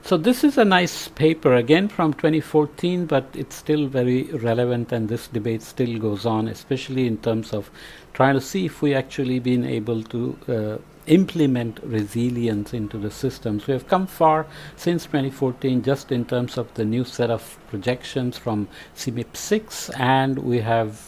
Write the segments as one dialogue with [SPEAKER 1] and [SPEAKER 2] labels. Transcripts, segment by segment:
[SPEAKER 1] So this is a nice paper again from 2014, but it's still very relevant, and this debate still goes on, especially in terms of trying to see if we actually been able to implement resilience into the systems. We have come far since 2014 just in terms of the new set of projections from CMIP 6, and we have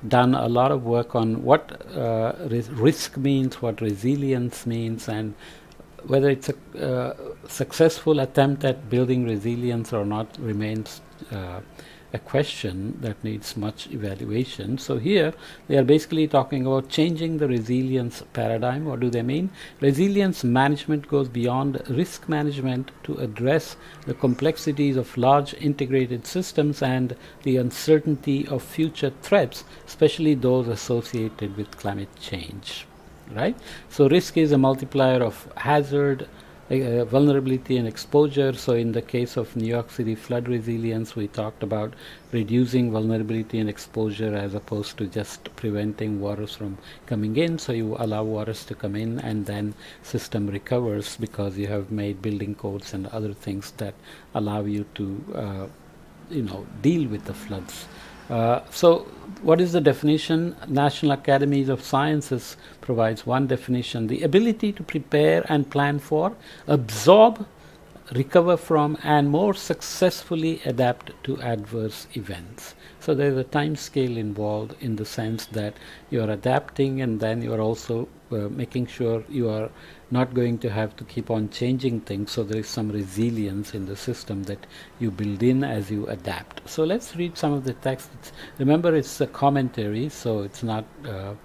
[SPEAKER 1] done a lot of work on what risk means, what resilience means, and whether it's a successful attempt at building resilience or not remains a question that needs much evaluation. So here they are basically talking about changing the resilience paradigm. What do they mean? Resilience management goes beyond risk management to address the complexities of large integrated systems and the uncertainty of future threats, especially those associated with climate change. Right? So risk is a multiplier of hazard, vulnerability and exposure. So in the case of New York City flood resilience, we talked about reducing vulnerability and exposure as opposed to just preventing waters from coming in. So you allow waters to come in and then system recovers because you have made building codes and other things that allow you to deal with the floods. So what is the definition? National Academies of Sciences provides one definition: the ability to prepare and plan for, absorb, recover from, and more successfully adapt to adverse events. So there is a time scale involved in the sense that you are adapting, and then you are also making sure you are not going to have to keep on changing things. So there is some resilience in the system that you build in as you adapt. So let's read some of the text. Remember, it's a commentary, so it's not a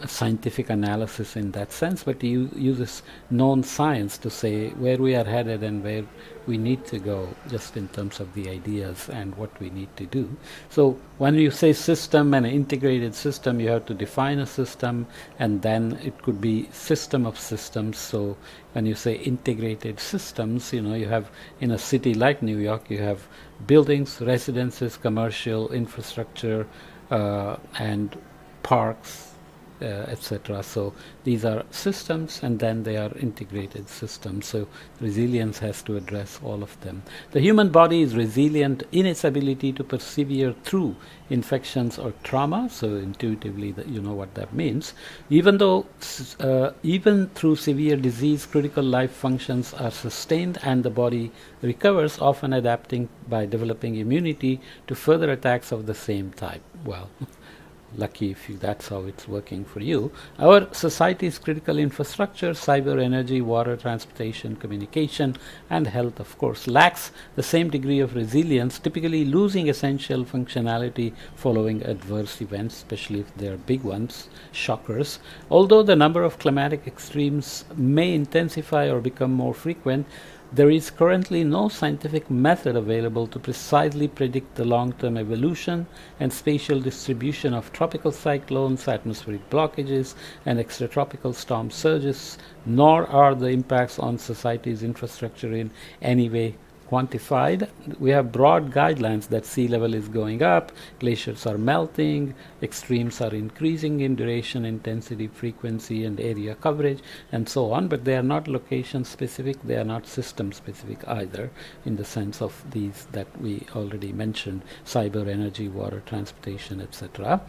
[SPEAKER 1] scientific analysis in that sense, but he uses known science to say where we are headed and where we need to go, just in terms of the ideas and what we need to do. So when you say system and integrated system, you have to define a system, and then it could be system of systems. So when you say integrated systems, you have in a city like New York, you have buildings, residences, commercial infrastructure, and parks, etc. So these are systems, and then they are integrated systems. So resilience has to address all of them. The human body is resilient in its ability to persevere through infections or trauma. So intuitively, you know what that means. Even through severe disease, critical life functions are sustained, and the body recovers, often adapting by developing immunity to further attacks of the same type. Well, lucky if that's how it's working for you. Our society's critical infrastructure, cyber, energy, water, transportation, communication, and health, of course, lacks the same degree of resilience, typically losing essential functionality following adverse events, especially if they are big ones, shockers. Although the number of climatic extremes may intensify or become more frequent, there is currently no scientific method available to precisely predict the long-term evolution and spatial distribution of tropical cyclones, atmospheric blockages, and extratropical storm surges, nor are the impacts on society's infrastructure in any way quantified. We have broad guidelines that sea level is going up, glaciers are melting, extremes are increasing in duration, intensity, frequency, and area coverage, and so on, but they are not location specific, they are not system specific either, in the sense of these that we already mentioned: cyber, energy, water, transportation, etc.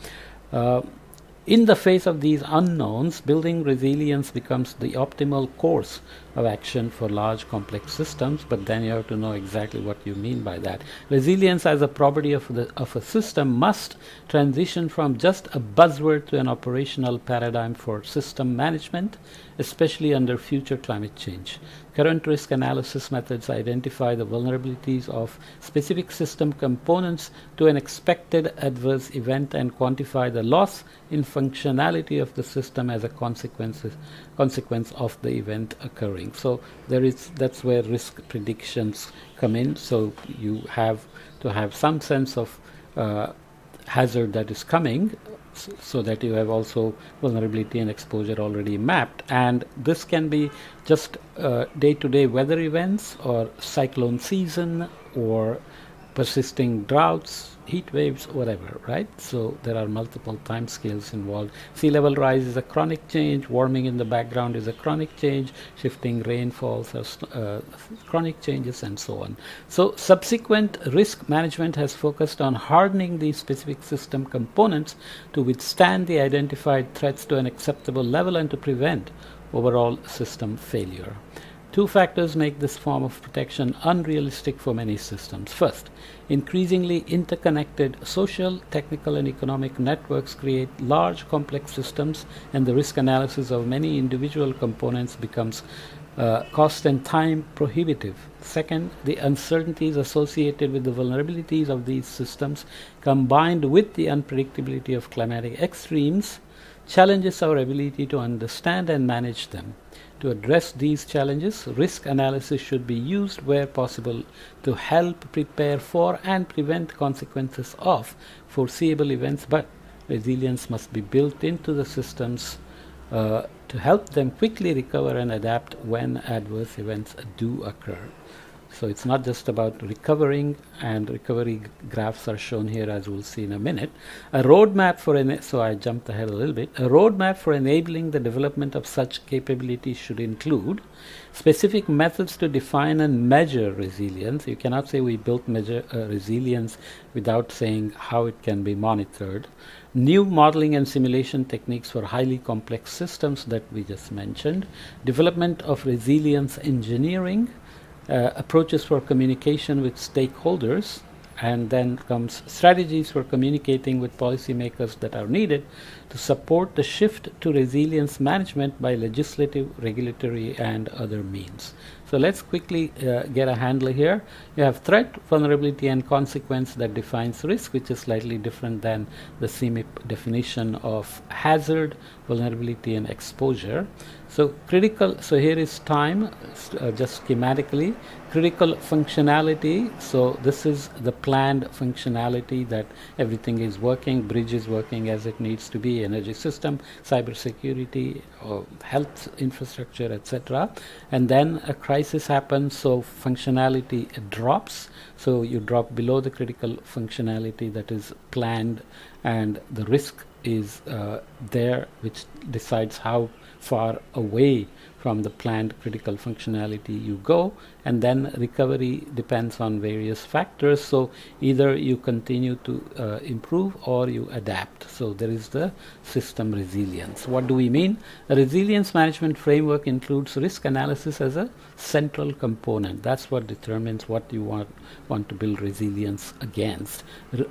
[SPEAKER 1] In the face of these unknowns, building resilience becomes the optimal course of action for large complex systems, but then you have to know exactly what you mean by that. Resilience as a property of a system must transition from just a buzzword to an operational paradigm for system management, especially under future climate change. Current risk analysis methods identify the vulnerabilities of specific system components to an expected adverse event and quantify the loss in functionality of the system as a consequence of the event occurring. So that's where risk predictions come in. So you have to have some sense of hazard that is coming, so that you have also vulnerability and exposure already mapped. And this can be just day-to-day weather events, or cyclone season, or persisting droughts, heat waves, whatever, right? So there are multiple time scales involved. Sea level rise is a chronic change, warming in the background is a chronic change, shifting rainfalls are chronic changes, and so on. So subsequent risk management has focused on hardening these specific system components to withstand the identified threats to an acceptable level and to prevent overall system failure. Two factors make this form of protection unrealistic for many systems. First, increasingly interconnected social, technical, and economic networks create large complex systems, and the risk analysis of many individual components becomes cost and time prohibitive. Second, the uncertainties associated with the vulnerabilities of these systems, combined with the unpredictability of climatic extremes, challenges our ability to understand and manage them. To address these challenges, risk analysis should be used where possible to help prepare for and prevent consequences of foreseeable events, but resilience must be built into the systems to help them quickly recover and adapt when adverse events do occur. So it's not just about recovering, and recovery graphs are shown here, as we'll see in a minute. A roadmap for so I jumped ahead a little bit. A roadmap for enabling the development of such capabilities should include specific methods to define and measure resilience. You cannot say we built resilience without saying how it can be monitored. New modeling and simulation techniques for highly complex systems that we just mentioned. Development of resilience engineering. Approaches for communication with stakeholders, and then comes strategies for communicating with policymakers that are needed to support the shift to resilience management by legislative, regulatory, and other means. So let's quickly get a handle here. You have threat, vulnerability, and consequence that defines risk, which is slightly different than the CMIP definition of hazard, vulnerability, and exposure. So here is time, just schematically. Critical functionality, so this is the planned functionality that everything is working, bridge is working as it needs to be, energy system, cybersecurity, health infrastructure, etc. And then a crisis happens, so functionality drops, so you drop below the critical functionality that is planned, and the risk is there, which decides how far away from the planned critical functionality you go. And then recovery depends on various factors, so either you continue to improve or you adapt. So there is the system resilience. What do we mean? A resilience management framework includes risk analysis as a central component. That's what determines what you want to build resilience against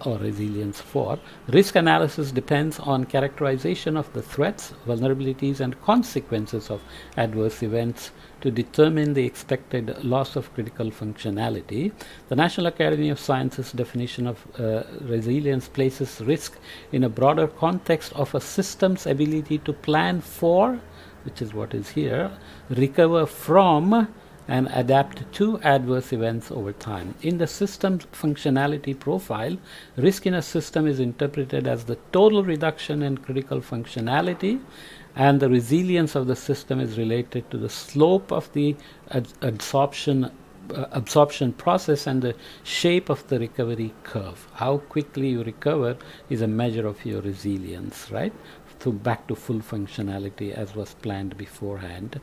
[SPEAKER 1] or resilience for. Risk analysis depends on characterization of the threats, vulnerabilities, and consequences of adverse events to determine the expected loss of critical functionality. The National Academy of Sciences definition of resilience places risk in a broader context of a system's ability to plan for, which is what is here, recover from, and adapt to adverse events over time. In the system's functionality profile, risk in a system is interpreted as the total reduction in critical functionality, and the resilience of the system is related to the slope of the absorption process and the shape of the recovery curve. How quickly you recover is a measure of your resilience, right? So back to full functionality as was planned beforehand.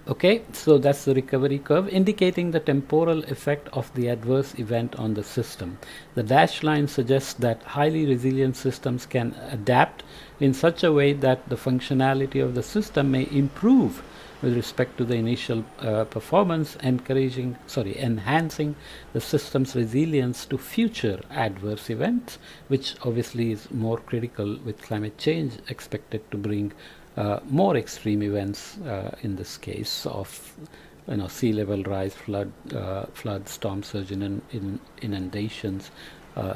[SPEAKER 1] Okay, so that's the recovery curve, indicating the temporal effect of the adverse event on the system. The dashed line suggests that highly resilient systems can adapt in such a way that the functionality of the system may improve with respect to the initial performance, enhancing the system's resilience to future adverse events, which obviously is more critical with climate change expected to bring more extreme events, in this case of sea level rise, flood, storm surge, inundations,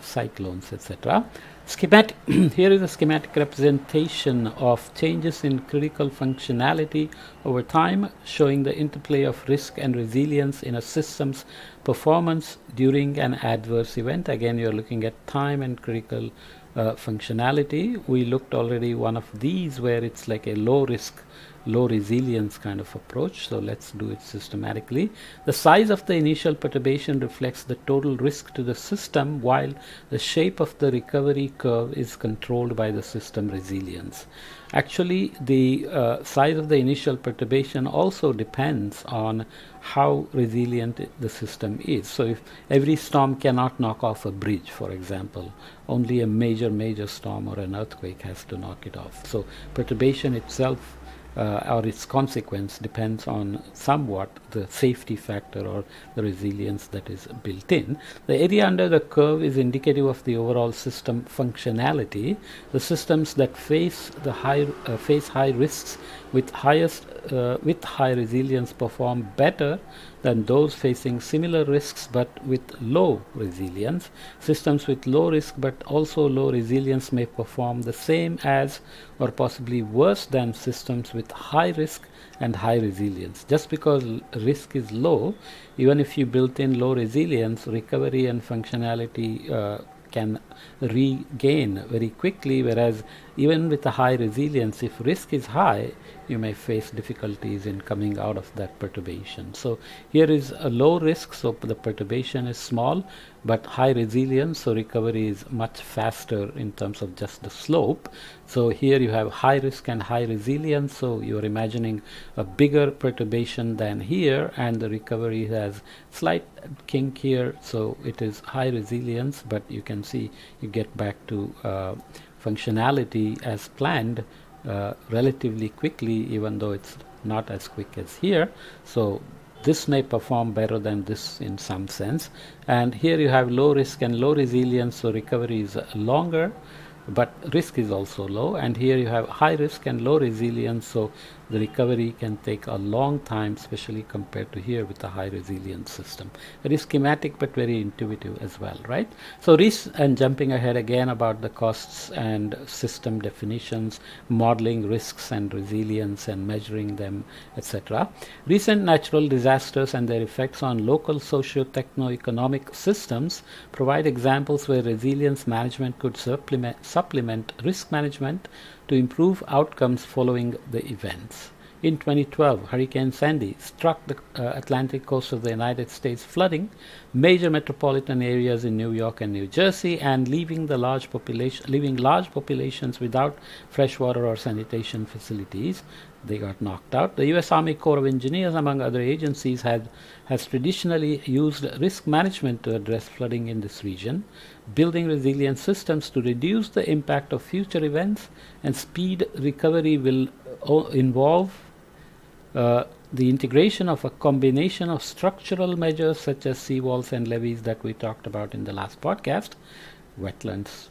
[SPEAKER 1] cyclones, etc. Schematic. Here is a schematic representation of changes in critical functionality over time, showing the interplay of risk and resilience in a system's performance during an adverse event. Again, you're looking at time and critical functionality. We looked already one of these where it's like a low risk low resilience kind of approach. So let's do it systematically. The size of the initial perturbation reflects the total risk to the system, while the shape of the recovery curve is controlled by the system resilience. Actually, the size of the initial perturbation also depends on how resilient the system is. So if every storm cannot knock off a bridge, for example, only a major storm or an earthquake has to knock it off. So perturbation itself or its consequence depends on somewhat the safety factor or the resilience that is built in. The area under the curve is indicative of the overall system functionality. The systems that face high risks with high resilience perform better than those facing similar risks but with low resilience. Systems with low risk but also low resilience may perform the same as or possibly worse than systems with high risk and high resilience. Just because risk is low, even if you built in low resilience, recovery and functionality can regain very quickly, whereas even with a high resilience, if risk is high, you may face difficulties in coming out of that perturbation. So here is a low risk, so the perturbation is small, but high resilience, so recovery is much faster in terms of just the slope. So here you have high risk and high resilience, so you're imagining a bigger perturbation than here, and the recovery has slight kink here, so it is high resilience, but you can see you get back to functionality as planned relatively quickly, even though it's not as quick as here. So this may perform better than this in some sense. And here you have low risk and low resilience, so recovery is longer, but risk is also low. And here you have high risk and low resilience, so the recovery can take a long time, especially compared to here with a high resilience system. Very schematic but very intuitive as well, right? So and jumping ahead again about the costs and system definitions, modeling risks and resilience and measuring them, etc. Recent natural disasters and their effects on local socio-techno-economic systems provide examples where resilience management could supplement risk management to improve outcomes following the events. In 2012, Hurricane Sandy struck the Atlantic coast of the United States, flooding major metropolitan areas in New York and New Jersey and leaving large populations without fresh water or sanitation facilities. They got knocked out. The U.S. Army Corps of Engineers, among other agencies, has traditionally used risk management to address flooding in this region, building resilient systems to reduce the impact of future events and speed recovery will involve the integration of a combination of structural measures such as seawalls and levees that we talked about in the last podcast, wetlands,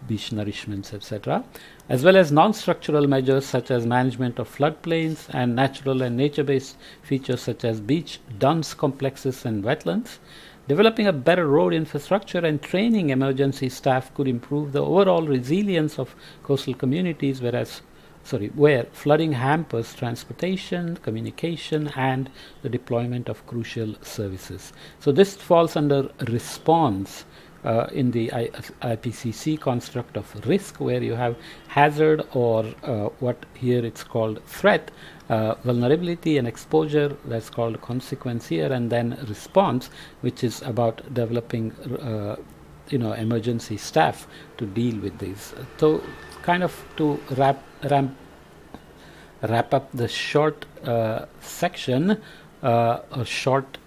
[SPEAKER 1] beach nourishments, etc., as well as non-structural measures such as management of floodplains and natural and nature-based features such as beach dunes complexes and wetlands. Developing a better road infrastructure and training emergency staff could improve the overall resilience of coastal communities, where flooding hampers transportation, communication, and the deployment of crucial services. So this falls under response in the IPCC construct of risk, where you have hazard or what here it's called threat, vulnerability and exposure, that's called consequence here, and then response, which is about developing emergency staff to deal with these. So kind of to wrap up the short section, a short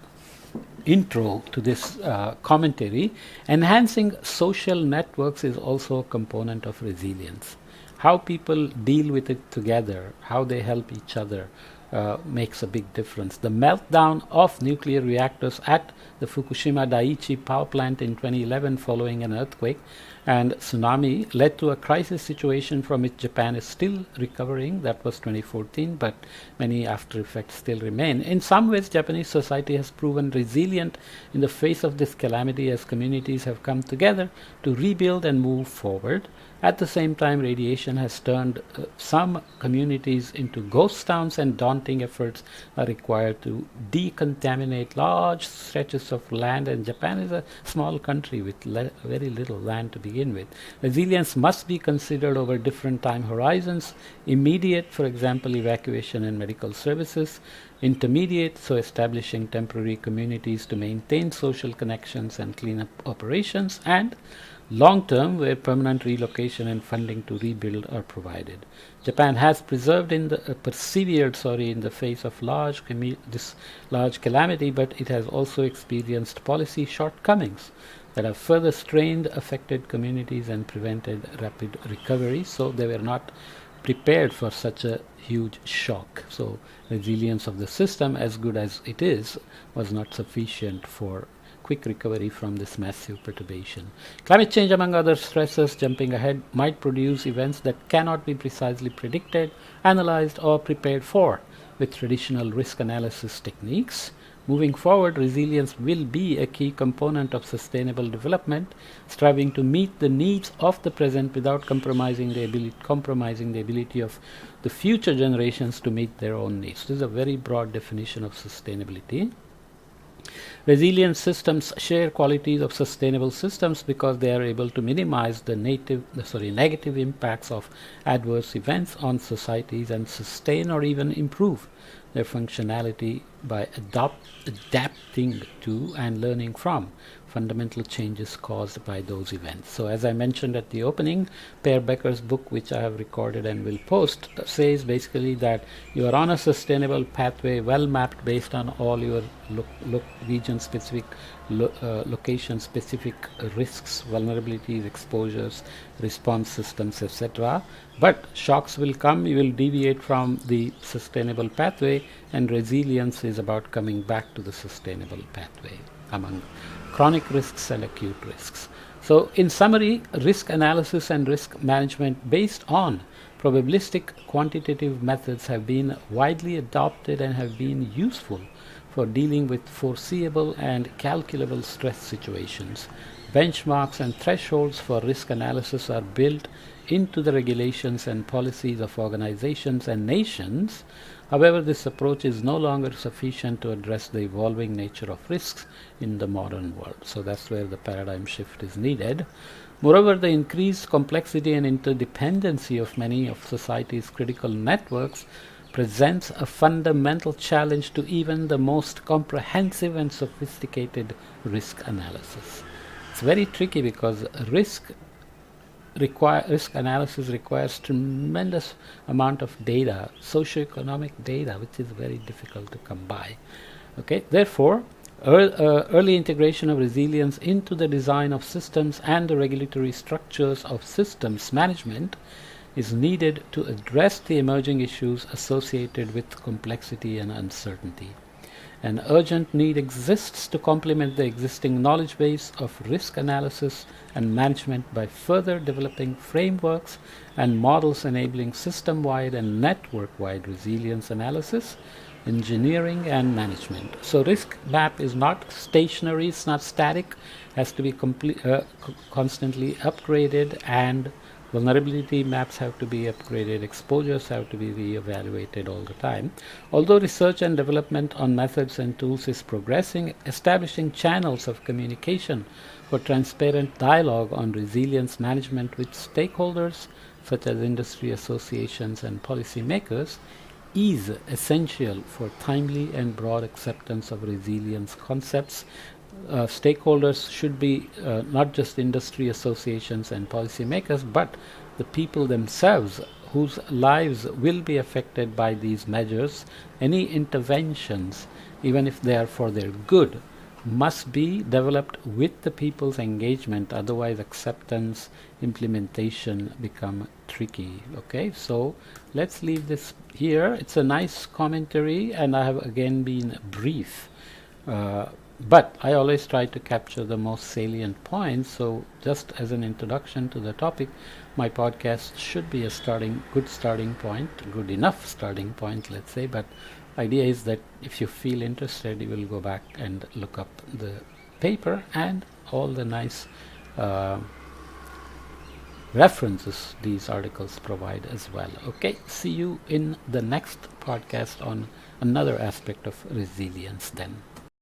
[SPEAKER 1] intro to this commentary, enhancing social networks is also a component of resilience. How people deal with it together, how they help each other, makes a big difference. The meltdown of nuclear reactors at the Fukushima Daiichi power plant in 2011 following an earthquake and tsunami led to a crisis situation from which Japan is still recovering. That was 2014, but many after effects still remain. In some ways, Japanese society has proven resilient in the face of this calamity as communities have come together to rebuild and move forward. At the same time, radiation has turned some communities into ghost towns, and daunting efforts are required to decontaminate large stretches of land. And Japan is a small country with very little land to begin with. Resilience must be considered over different time horizons. Immediate, for example, evacuation and medical services. Intermediate, so establishing temporary communities to maintain social connections and cleanup operations. And long-term, where permanent relocation and funding to rebuild are provided. Japan has persevered in the face of this large calamity, but it has also experienced policy shortcomings that have further strained affected communities and prevented rapid recovery. So they were not prepared for such a huge shock. So resilience of the system, as good as it is, was not sufficient for quick recovery from this massive perturbation. Climate change, among other stresses, jumping ahead, might produce events that cannot be precisely predicted, analyzed, or prepared for with traditional risk analysis techniques. Moving forward, resilience will be a key component of sustainable development, striving to meet the needs of the present without compromising the ability of the future generations to meet their own needs. This is a very broad definition of sustainability. Resilient systems share qualities of sustainable systems because they are able to minimize the negative impacts of adverse events on societies and sustain or even improve their functionality by adapting to and learning from fundamental changes caused by those events. So as I mentioned at the opening, Per Becker's book, which I have recorded and will post, says basically that you are on a sustainable pathway, well mapped based on all your region-specific, location-specific risks, vulnerabilities, exposures, response systems, etc. But shocks will come, you will deviate from the sustainable pathway, and resilience is about coming back to the sustainable pathway among chronic risks and acute risks. So in summary, risk analysis and risk management based on probabilistic quantitative methods have been widely adopted and have been useful for dealing with foreseeable and calculable stress situations. Benchmarks and thresholds for risk analysis are built into the regulations and policies of organizations and nations. However, this approach is no longer sufficient to address the evolving nature of risks in the modern world. So that's where the paradigm shift is needed. Moreover, the increased complexity and interdependency of many of society's critical networks presents a fundamental challenge to even the most comprehensive and sophisticated risk analysis. It's very tricky because risk analysis requires tremendous amount of data, socioeconomic data, which is very difficult to come by. Okay, therefore, early integration of resilience into the design of systems and the regulatory structures of systems management is needed to address the emerging issues associated with complexity and uncertainty. An urgent need exists to complement the existing knowledge base of risk analysis and management by further developing frameworks and models enabling system-wide and network-wide resilience analysis, engineering, and management. So risk map is not stationary, it's not static, has to be constantly upgraded, and vulnerability maps have to be upgraded, exposures have to be re-evaluated all the time. Although research and development on methods and tools is progressing, establishing channels of communication for transparent dialogue on resilience management with stakeholders such as industry associations and policymakers is essential for timely and broad acceptance of resilience concepts. Stakeholders should be not just industry associations and policymakers, but the people themselves whose lives will be affected by these measures. Any interventions, even if they are for their good, must be developed with the people's engagement, otherwise acceptance, implementation become tricky. Okay, so let's leave this here. It's a nice commentary and I have again been brief. But I always try to capture the most salient points, so just as an introduction to the topic, my podcast should be a good starting point, good enough starting point, let's say, but idea is that if you feel interested, you will go back and look up the paper and all the nice references these articles provide as well. Okay, see you in the next podcast on another aspect of resilience then.